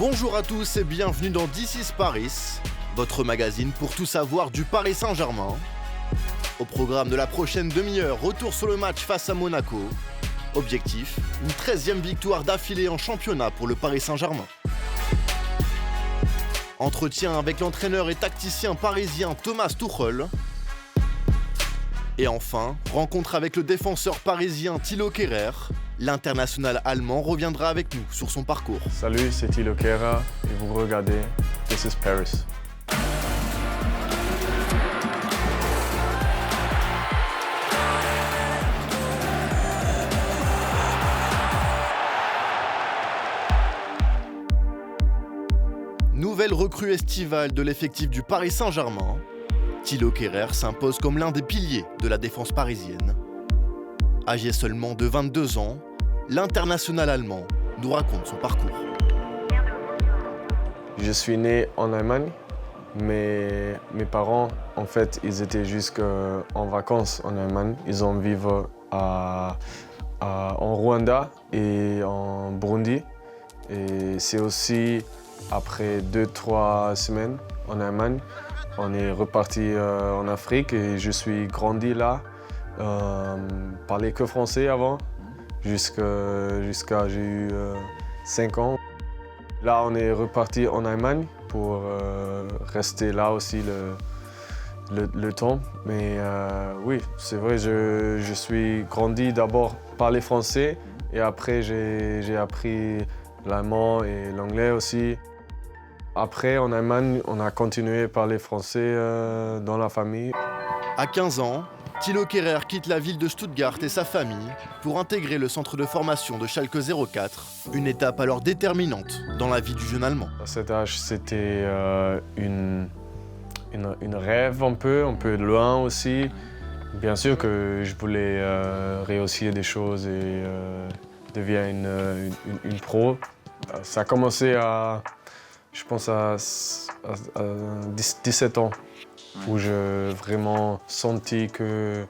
Bonjour à tous et bienvenue dans This is Paris, votre magazine pour tout savoir du Paris Saint-Germain. Au programme de la prochaine demi-heure, retour sur le match face à Monaco. Objectif, une 13e victoire d'affilée en championnat pour le Paris Saint-Germain. Entretien avec l'entraîneur et tacticien parisien Thomas Tuchel. Et enfin, rencontre avec le défenseur parisien Thilo Kehrer. L'international allemand reviendra avec nous sur son parcours. Salut, c'est Thilo Kehrer et vous regardez This is Paris. Nouvelle recrue estivale de l'effectif du Paris Saint-Germain. Thilo Kehrer s'impose comme l'un des piliers de la défense parisienne. Âgé seulement de 22 ans, l'international allemand nous raconte son parcours. Je suis né en Allemagne, mais mes parents, en fait, ils étaient jusqu'en vacances en Allemagne. Ils ont vécu en Rwanda et en Burundi. Et c'est aussi après 2-3 semaines en Allemagne, on est reparti en Afrique et je suis grandi là. Parlais que français avant, jusqu'à j'ai eu 5 ans. Là, on est reparti en Allemagne pour rester là aussi le temps. Mais oui, c'est vrai, je suis grandi d'abord parler français et après j'ai appris l'allemand et l'anglais aussi. Après, en Allemagne, on a continué à parler français dans la famille. À 15 ans, Thilo Kehrer quitte la ville de Stuttgart et sa famille pour intégrer le centre de formation de Schalke 04, une étape alors déterminante dans la vie du jeune Allemand. À cet âge, c'était une rêve un peu loin aussi. Bien sûr que je voulais réussir des choses et devenir une pro. Ça a commencé je pense à 17 ans, où je vraiment senti que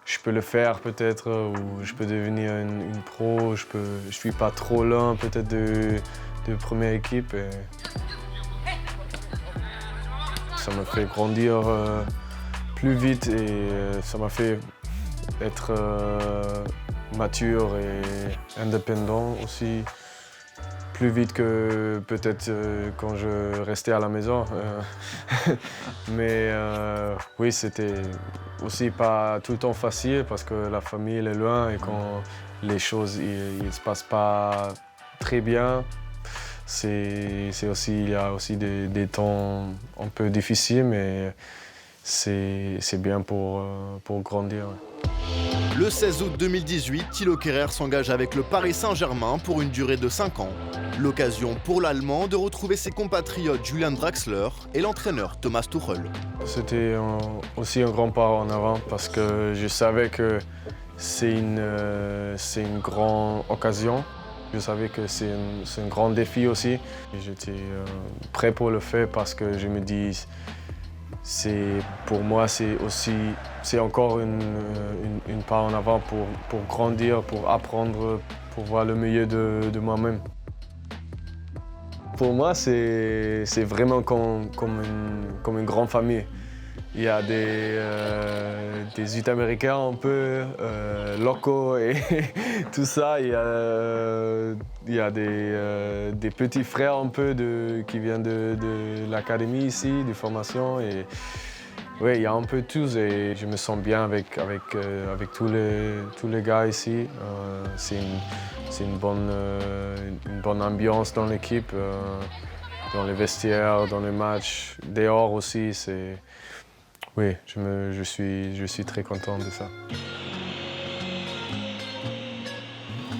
je peux le faire peut-être, ou je peux devenir une pro, je suis pas trop loin peut-être de première équipe. Et ça m'a fait grandir plus vite et ça m'a fait être mature et indépendant aussi. Plus vite que peut-être quand je restais à la maison. Mais oui, c'était aussi pas tout le temps facile parce que la famille elle est loin et quand les choses ne se passent pas très bien, il y a aussi des temps un peu difficiles, mais c'est bien pour grandir. Ouais. Le 16 août 2018, Thilo Kehrer s'engage avec le Paris Saint-Germain pour une durée de 5 ans. L'occasion pour l'Allemand de retrouver ses compatriotes Julian Draxler et l'entraîneur Thomas Tuchel. C'était aussi un grand pas en avant parce que je savais que c'est une grande occasion. Je savais que c'est un grand défi aussi. J'étais prêt pour le faire parce que je me dis pour moi, c'est encore une pas en avant pour grandir, pour apprendre, pour voir le meilleur de moi-même. Pour moi, c'est vraiment comme une grande famille. Il y a des Sud-Américains un peu locaux et tout ça. Il y a des petits frères un peu qui viennent de l'académie ici, de formation. Et ouais, il y a un peu tous et je me sens bien avec tous les gars ici. C'est une bonne ambiance dans l'équipe, dans les vestiaires, dans les matchs, dehors aussi. Oui, je suis très content de ça.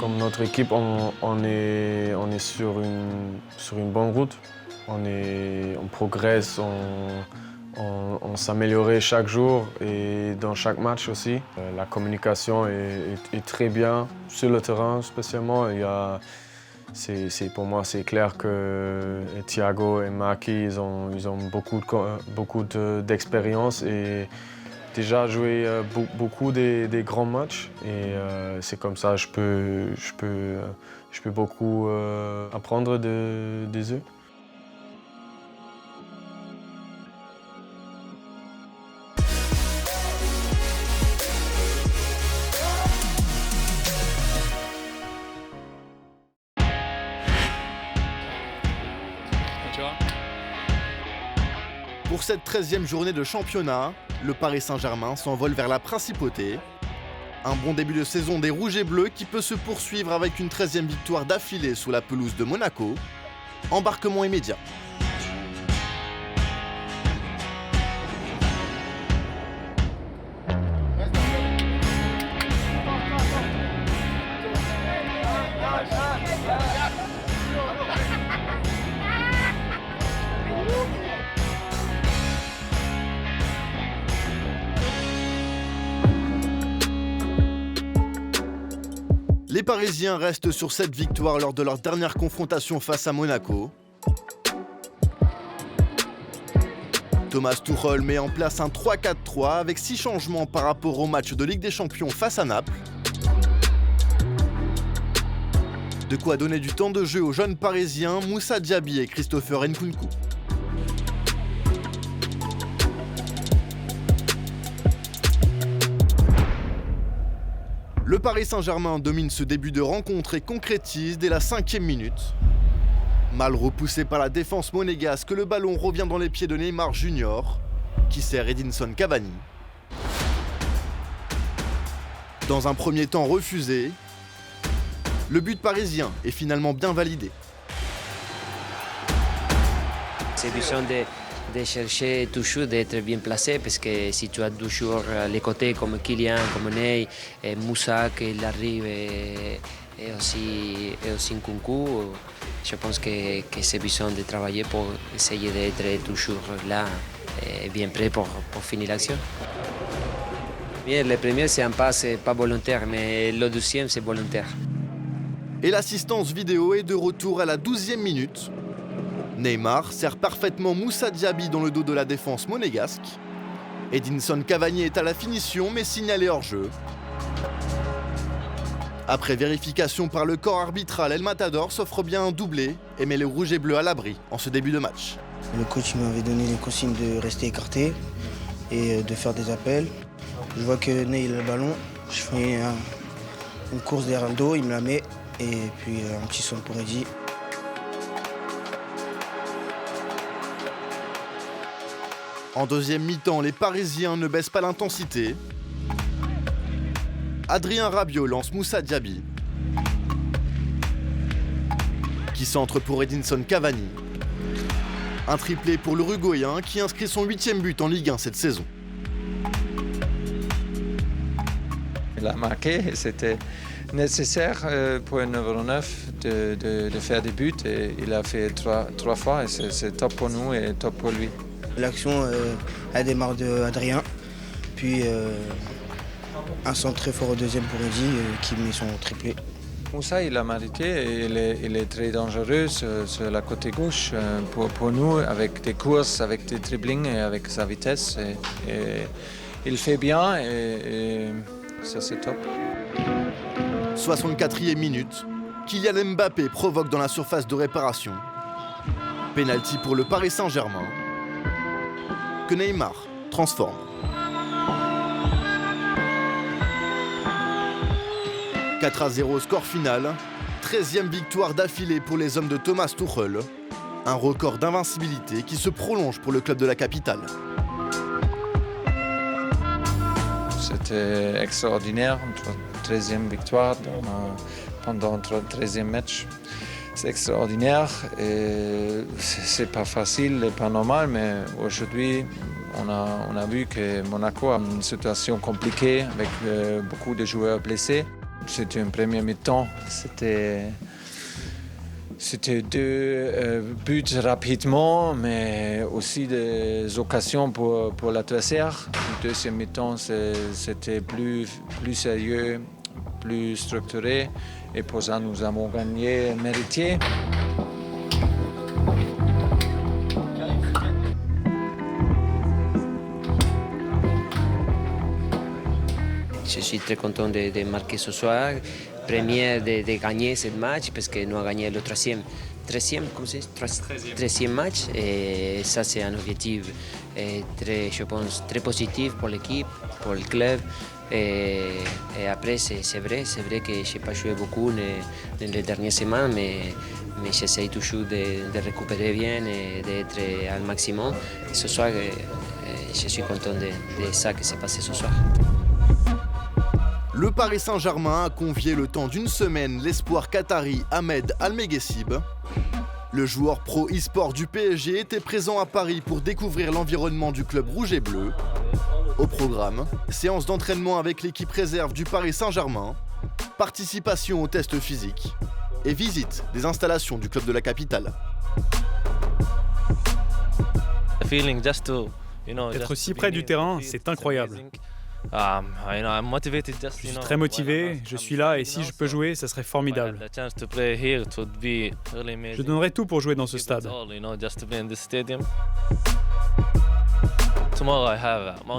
Comme notre équipe, on est sur une bonne route. On progresse, on s'améliorait chaque jour et dans chaque match aussi. La communication est très bien sur le terrain spécialement. Pour moi, c'est clair que Thiago et Maki, ils ont beaucoup d'expérience et déjà joué beaucoup des grands matchs et c'est comme ça je peux beaucoup apprendre des eux. Pour cette 13e journée de championnat, le Paris Saint-Germain s'envole vers la principauté. Un bon début de saison des Rouges et Bleus qui peut se poursuivre avec une 13e victoire d'affilée sous la pelouse de Monaco. Embarquement immédiat. Les Parisiens restent sur cette victoire lors de leur dernière confrontation face à Monaco. Thomas Tuchel met en place un 3-4-3 avec 6 changements par rapport au match de Ligue des Champions face à Naples. De quoi donner du temps de jeu aux jeunes Parisiens Moussa Diaby et Christopher Nkunku. Le Paris Saint-Germain domine ce début de rencontre et concrétise dès la 5e minute. Mal repoussé par la défense monégasque, le ballon revient dans les pieds de Neymar Junior, qui sert Edinson Cavani. Dans un premier temps refusé, le but parisien est finalement bien validé. C'est besoin de chercher toujours d'être bien placé parce que si tu as toujours les côtés comme Kylian, comme Ney, et Moussa qui arrive et aussi Nkunku, je pense que c'est besoin de travailler pour essayer d'être toujours là et bien prêt pour finir l'action. Le premier c'est un passe pas volontaire, mais le deuxième c'est volontaire. Et l'assistance vidéo est de retour à la 12e minute. Neymar sert parfaitement Moussa Diaby dans le dos de la défense monégasque. Edinson Cavani est à la finition mais signalé hors jeu. Après vérification par le corps arbitral, El Matador s'offre bien un doublé et met les Rouges et Bleus à l'abri en ce début de match. Le coach m'avait donné les consignes de rester écarté et de faire des appels. Je vois que Ney il a le ballon, je fais une course derrière le dos, il me la met et puis un petit son pour Eddy. En deuxième mi-temps, les Parisiens ne baissent pas l'intensité. Adrien Rabiot lance Moussa Diaby, qui centre pour Edinson Cavani. Un triplé pour l'Uruguayen qui inscrit son 8e but en Ligue 1 cette saison. Il a marqué et c'était nécessaire pour un numéro 9 de faire des buts et il a fait trois fois et c'est top pour nous et top pour lui. L'action a démarré d'Adrien, puis un centre très fort au deuxième pour Eddy qui met son triplé. Moussa, il a mérité et il est très dangereux sur la côté gauche pour nous, avec des courses, avec des dribblings et avec sa vitesse. Et il fait bien et ça c'est top. 64e minute, Kylian Mbappé provoque dans la surface de réparation. Penalty pour le Paris Saint-Germain, que Neymar transforme. 4-0 score final, 13e victoire d'affilée pour les hommes de Thomas Tuchel, un record d'invincibilité qui se prolonge pour le club de la capitale. C'était extraordinaire, 13e victoire pendant 13e match. C'est extraordinaire et c'est pas facile et pas normal, mais aujourd'hui on a vu que Monaco a une situation compliquée avec beaucoup de joueurs blessés. C'était un premier mi-temps, c'était 2 buts rapidement, mais aussi des occasions pour l'adversaire. Le deuxième mi-temps, c'était plus sérieux, plus structuré, et pour ça, nous avons gagné, mérité. Je suis très content de marquer ce soir. Premier de gagner ce match parce que nous avons gagné le 13e match. Et ça, c'est un objectif très, je pense, très positif pour l'équipe, pour le club. Et après, c'est vrai que je n'ai pas joué beaucoup dans les dernières semaines, mais j'essaie toujours de récupérer bien et d'être au maximum. Et ce soir, je suis content de ça qui s'est passé ce soir. Le Paris Saint-Germain a convié le temps d'une semaine l'espoir qatari Ahmed Al-Meghessib. Le joueur pro e-sport du PSG était présent à Paris pour découvrir l'environnement du club rouge et bleu. Au programme, séance d'entraînement avec l'équipe réserve du Paris Saint-Germain, participation aux tests physiques et visite des installations du club de la capitale. Être si près du terrain, c'est incroyable. Je suis très motivé, je suis là et si je peux jouer, ça serait formidable. Je donnerais tout pour jouer dans ce stade.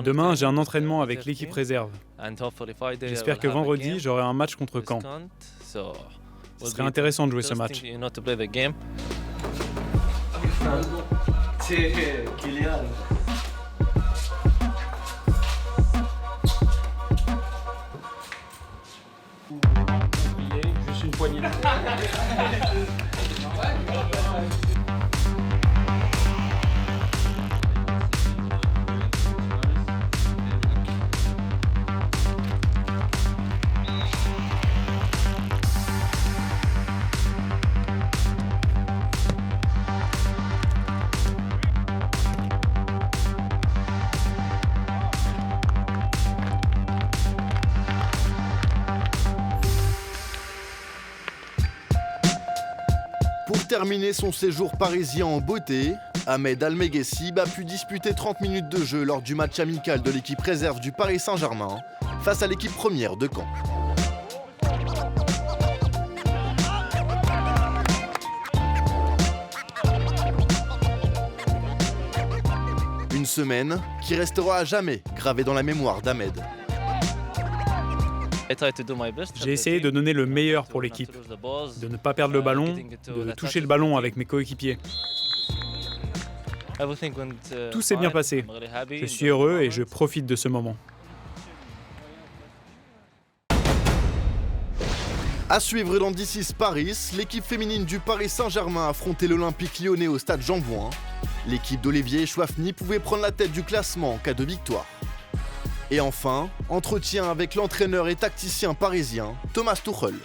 Demain, j'ai un entraînement avec l'équipe réserve. J'espère que vendredi, j'aurai un match contre Caen. Ce serait intéressant de jouer ce match. Juste une poignée. Pour terminer son séjour parisien en beauté, Ahmed Al-Meghessib a pu disputer 30 minutes de jeu lors du match amical de l'équipe réserve du Paris Saint-Germain face à l'équipe première de Caen. Une semaine qui restera à jamais gravée dans la mémoire d'Ahmed. J'ai essayé de donner le meilleur pour l'équipe, de ne pas perdre le ballon, de toucher le ballon avec mes coéquipiers. Tout s'est bien passé. Je suis heureux et je profite de ce moment. À suivre dans D6 Paris, l'équipe féminine du Paris Saint-Germain a affronté l'Olympique lyonnais au stade Jean-Bouin. L'équipe d'Olivier Chouafny pouvait prendre la tête du classement en cas de victoire. Et enfin, entretien avec l'entraîneur et tacticien parisien Thomas Tuchel.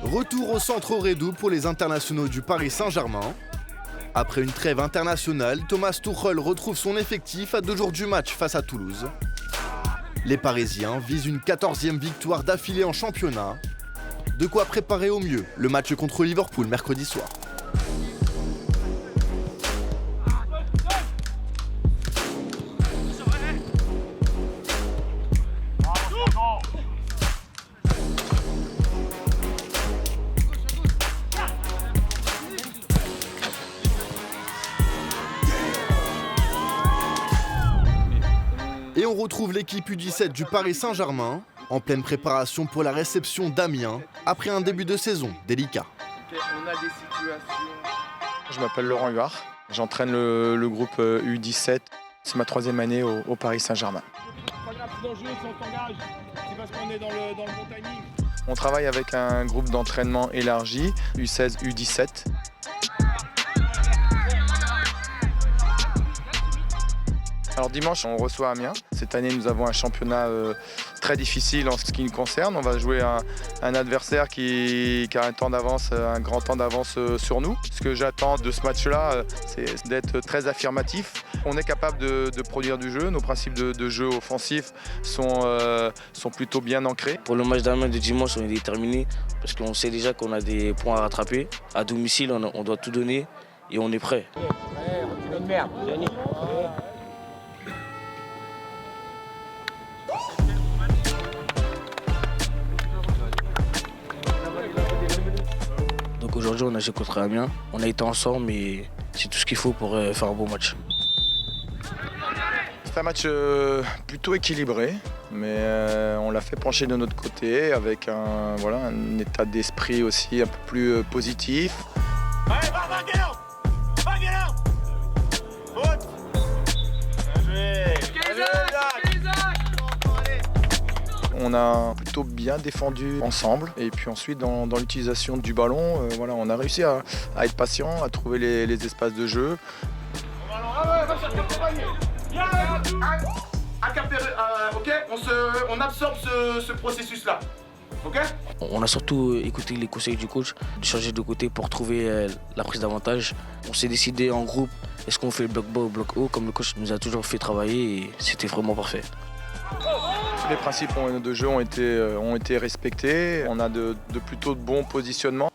Retour au centre Redou pour les internationaux du Paris Saint-Germain. Après une trêve internationale, Thomas Tuchel retrouve son effectif à 2 jours du match face à Toulouse. Les Parisiens visent une 14e victoire d'affilée en championnat. De quoi préparer au mieux le match contre Liverpool mercredi soir. Et on retrouve l'équipe U17 du Paris Saint-Germain en pleine préparation pour la réception d'Amiens après un début de saison délicat. Je m'appelle Laurent Huard, j'entraîne le groupe U17. C'est ma 3e année au Paris Saint-Germain. On travaille avec un groupe d'entraînement élargi, U16, U17. Alors dimanche, on reçoit Amiens. Cette année, nous avons un championnat très difficile en ce qui nous concerne. On va jouer un adversaire qui a un grand temps d'avance sur nous. Ce que j'attends de ce match-là, c'est d'être très affirmatif. On est capable de produire du jeu. Nos principes de jeu offensif sont plutôt bien ancrés. Pour le match d'Amiens de dimanche, on est déterminé parce qu'on sait déjà qu'on a des points à rattraper. À domicile, on doit tout donner et on est prêt. Aujourd'hui, on a joué contre Amiens. On a été ensemble et c'est tout ce qu'il faut pour faire un bon match. C'est un match plutôt équilibré, mais on l'a fait pencher de notre côté avec un état d'esprit aussi un peu plus positif. Allez, va, Baguelan! Baguelan! Faute! Bien joué! On a plutôt bien défendu ensemble et puis ensuite dans l'utilisation du ballon, on a réussi à être patient, à trouver les espaces de jeu. Ok, on absorbe ce processus-là. Okay. On a surtout écouté les conseils du coach, de changer de côté pour trouver la prise d'avantage. On s'est décidé en groupe, est-ce qu'on fait le bloc bas ou bloc haut, comme le coach nous a toujours fait travailler et c'était vraiment parfait. Les principes de jeu ont été respectés, on a de plutôt de bons positionnements.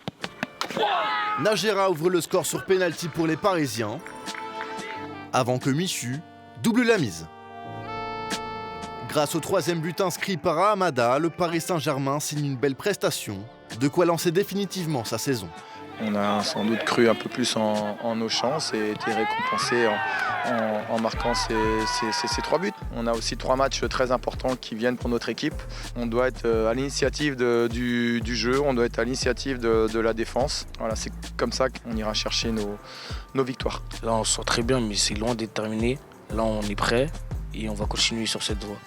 Najera ouvre le score sur pénalty pour les Parisiens, avant que Michu double la mise. Grâce au 3e but inscrit par Ahamada, le Paris Saint-Germain signe une belle prestation, de quoi lancer définitivement sa saison. On a sans doute cru un peu plus en nos chances et été récompensé en marquant ces 3 buts. On a aussi 3 matchs très importants qui viennent pour notre équipe. On doit être à l'initiative du jeu, on doit être à l'initiative de la défense. Voilà, c'est comme ça qu'on ira chercher nos victoires. Là, on se sent très bien, mais c'est loin d'être terminé. Là, on est prêt et on va continuer sur cette voie.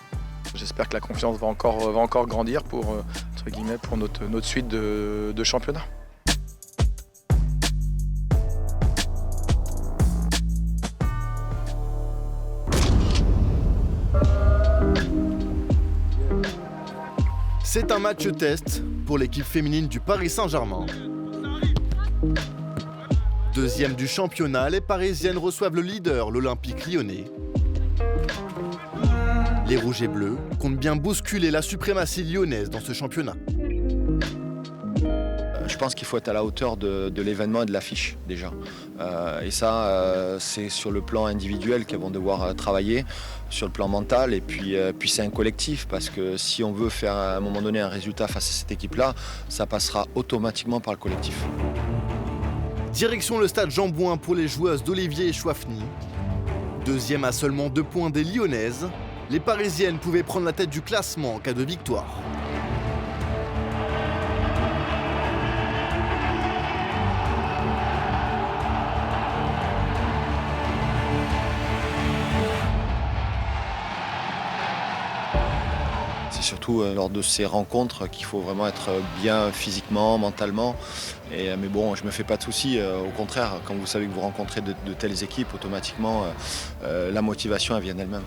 J'espère que la confiance va encore grandir pour notre suite de championnat. C'est un match test pour l'équipe féminine du Paris Saint-Germain. 2e du championnat, les Parisiennes reçoivent le leader, l'Olympique Lyonnais. Les Rouges et Bleus comptent bien bousculer la suprématie lyonnaise dans ce championnat. Je pense qu'il faut être à la hauteur de l'événement et de l'affiche déjà. Et ça, c'est sur le plan individuel qu'elles vont devoir travailler, sur le plan mental. Et puis c'est un collectif parce que si on veut faire à un moment donné un résultat face à cette équipe-là, ça passera automatiquement par le collectif. Direction le stade Jean-Bouin pour les joueuses d'Olivier et Chouafny. 2e à seulement 2 points des Lyonnaises, les Parisiennes pouvaient prendre la tête du classement en cas de victoire. C'est surtout lors de ces rencontres qu'il faut vraiment être bien physiquement, mentalement. Mais bon, je ne me fais pas de soucis. Au contraire, quand vous savez que vous rencontrez de telles équipes, automatiquement, la motivation elle vient d'elle-même.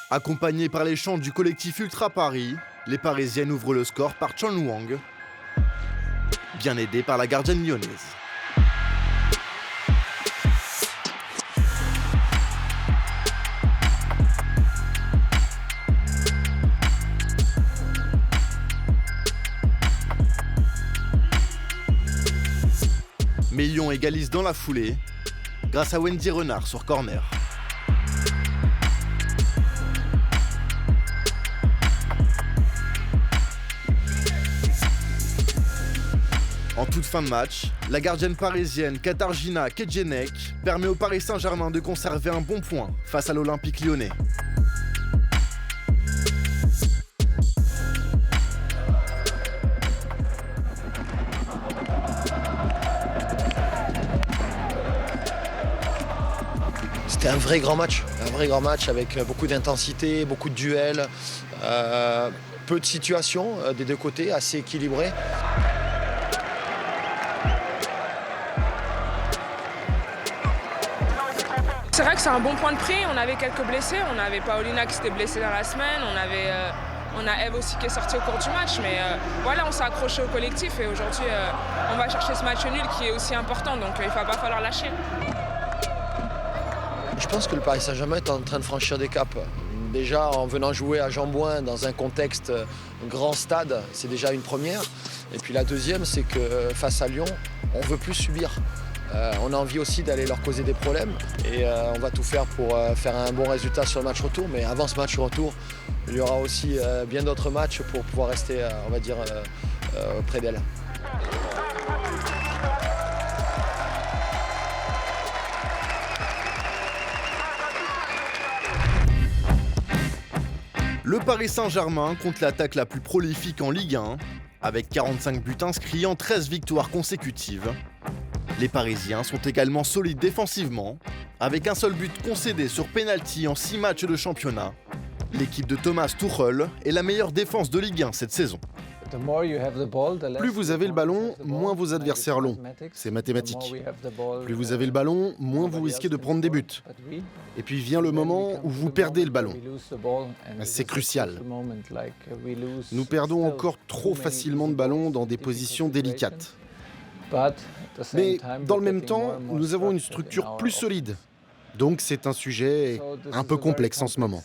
Accompagnés par les chants du collectif Ultra Paris, les Parisiennes ouvrent le score par Chan Wang, bien aidée par la gardienne lyonnaise. Mais Lyon égalise dans la foulée, grâce à Wendy Renard sur corner. En toute fin de match, la gardienne parisienne Katarzyna Kedjenek permet au Paris Saint-Germain de conserver un bon point face à l'Olympique Lyonnais. C'était un vrai grand match avec beaucoup d'intensité, beaucoup de duels, peu de situations des deux côtés, assez équilibré. C'est vrai que c'est un bon point de prix, on avait quelques blessés, on avait Paulina qui s'était blessée dans la semaine, on a Eve aussi qui est sortie au cours du match, mais voilà, on s'est accroché au collectif et aujourd'hui on va chercher ce match nul qui est aussi important, donc il ne va pas falloir lâcher. Je pense que le Paris Saint-Germain est en train de franchir des caps. Déjà en venant jouer à Jean-Bouin dans un contexte grand stade, c'est déjà une première. Et puis la deuxième, c'est que face à Lyon, on ne veut plus subir. On a envie aussi d'aller leur causer des problèmes et on va tout faire pour faire un bon résultat sur le match retour. Mais avant ce match retour, il y aura aussi bien d'autres matchs pour pouvoir rester, on va dire, près d'elle. Le Paris Saint-Germain compte l'attaque la plus prolifique en Ligue 1, avec 45 buts inscrits en 13 victoires consécutives. Les Parisiens sont également solides défensivement, avec un seul but concédé sur pénalty en 6 matchs de championnat. L'équipe de Thomas Tuchel est la meilleure défense de Ligue 1 cette saison. Plus vous avez le ballon, moins vos adversaires l'ont. C'est mathématique. Plus vous avez le ballon, moins vous risquez de prendre des buts. Et puis vient le moment où vous perdez le ballon. C'est crucial. Nous perdons encore trop facilement de ballons dans des positions délicates. Mais dans le même temps, nous avons une structure plus solide. Donc c'est un sujet un peu complexe en ce moment.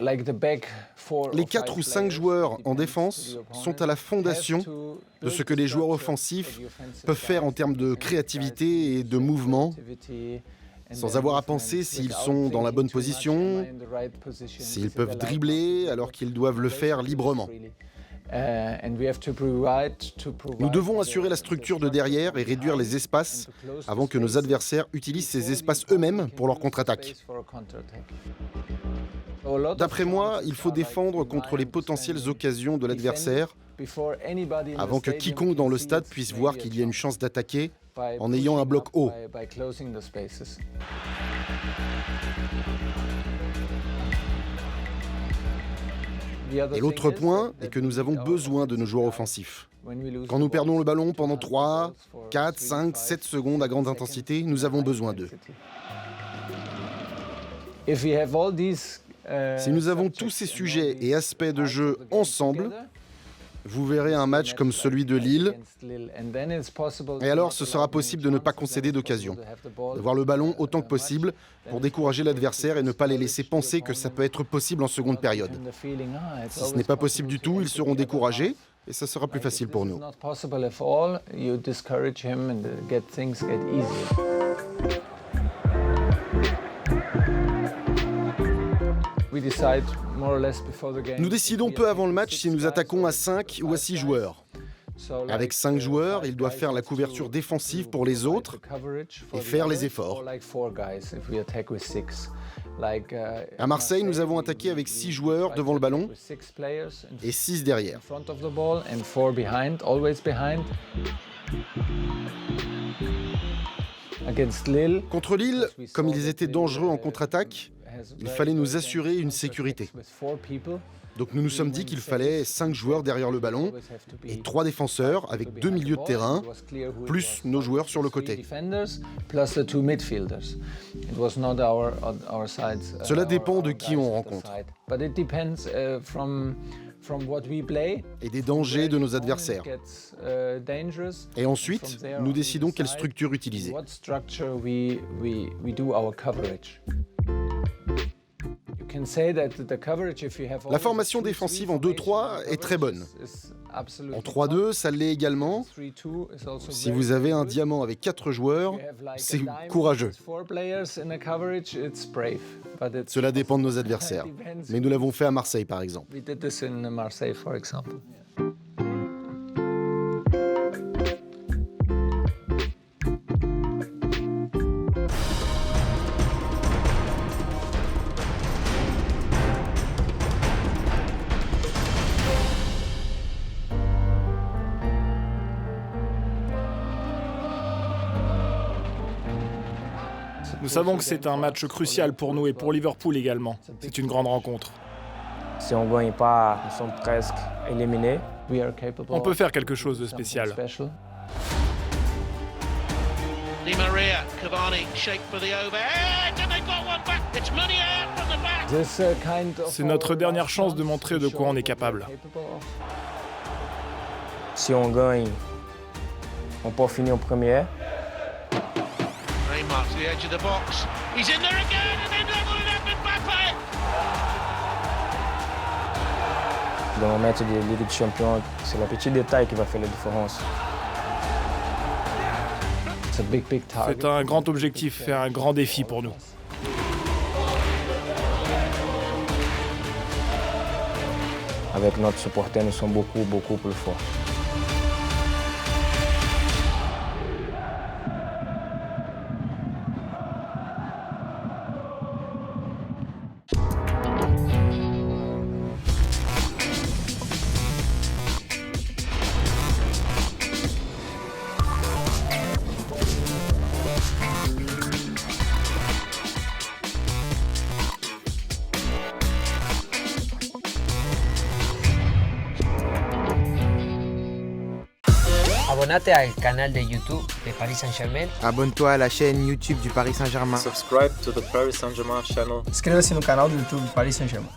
Les 4 ou 5 joueurs en défense sont à la fondation de ce que les joueurs offensifs peuvent faire en termes de créativité et de mouvement, sans avoir à penser s'ils sont dans la bonne position, s'ils peuvent dribbler alors qu'ils doivent le faire librement. Nous devons assurer la structure de derrière et réduire les espaces avant que nos adversaires utilisent ces espaces eux-mêmes pour leur contre-attaque. D'après moi, il faut défendre contre les potentielles occasions de l'adversaire avant que quiconque dans le stade puisse voir qu'il y a une chance d'attaquer en ayant un bloc haut. Et l'autre point est que nous avons besoin de nos joueurs offensifs. Quand nous perdons le ballon pendant 3, 4, 5, 7 secondes à grande intensité, nous avons besoin d'eux. Si nous avons tous ces sujets et aspects de jeu ensemble, vous verrez un match comme celui de Lille, et alors ce sera possible de ne pas concéder d'occasion, de voir le ballon autant que possible pour décourager l'adversaire et ne pas les laisser penser que ça peut être possible en seconde période. Si ce n'est pas possible du tout, ils seront découragés et ça sera plus facile pour nous. Nous décidons peu avant le match si nous attaquons à 5 ou à 6 joueurs. Avec 5 joueurs, ils doivent faire la couverture défensive pour les autres et faire les efforts. À Marseille, nous avons attaqué avec 6 joueurs devant le ballon et 6 derrière. Contre Lille, comme ils étaient dangereux en contre-attaque, il fallait nous assurer une sécurité. Donc nous nous sommes dit qu'il fallait 5 joueurs derrière le ballon et 3 défenseurs avec 2 milieux de terrain, plus nos joueurs sur le côté. Cela dépend de qui on rencontre et des dangers de nos adversaires. Et ensuite, nous décidons quelle structure utiliser. La formation défensive en 2-3 est très bonne. En 3-2, ça l'est également. Si vous avez un diamant avec 4 joueurs, c'est courageux. Cela dépend de nos adversaires. Mais nous l'avons fait à Marseille, par exemple. Nous savons que c'est un match crucial pour nous et pour Liverpool également. C'est une grande rencontre. Si on ne gagne pas, nous sommes presque éliminés. On peut faire quelque chose de spécial. Di Maria, Cavani, shape for the overhead, and they've got one back. It's Meunier from the back. C'est notre dernière chance de montrer de quoi on est capable. Si on gagne, on peut finir en première. Neymar to the edge of the box. He's in there again, and then level it up with Mbappé. Dans le match de Ligue des Champions, c'est le petit détail qui va faire la différence. C'est un grand objectif et un grand défi pour nous. Avec notre supporter, nous sommes beaucoup plus forts. Abonnate al canal de YouTube de Paris Saint-Germain. Abonne-toi à la chaîne YouTube du Paris Saint-Germain. Subscribe to the Paris Saint-Germain channel. Inscreva-se no canal do YouTube do Paris Saint-Germain.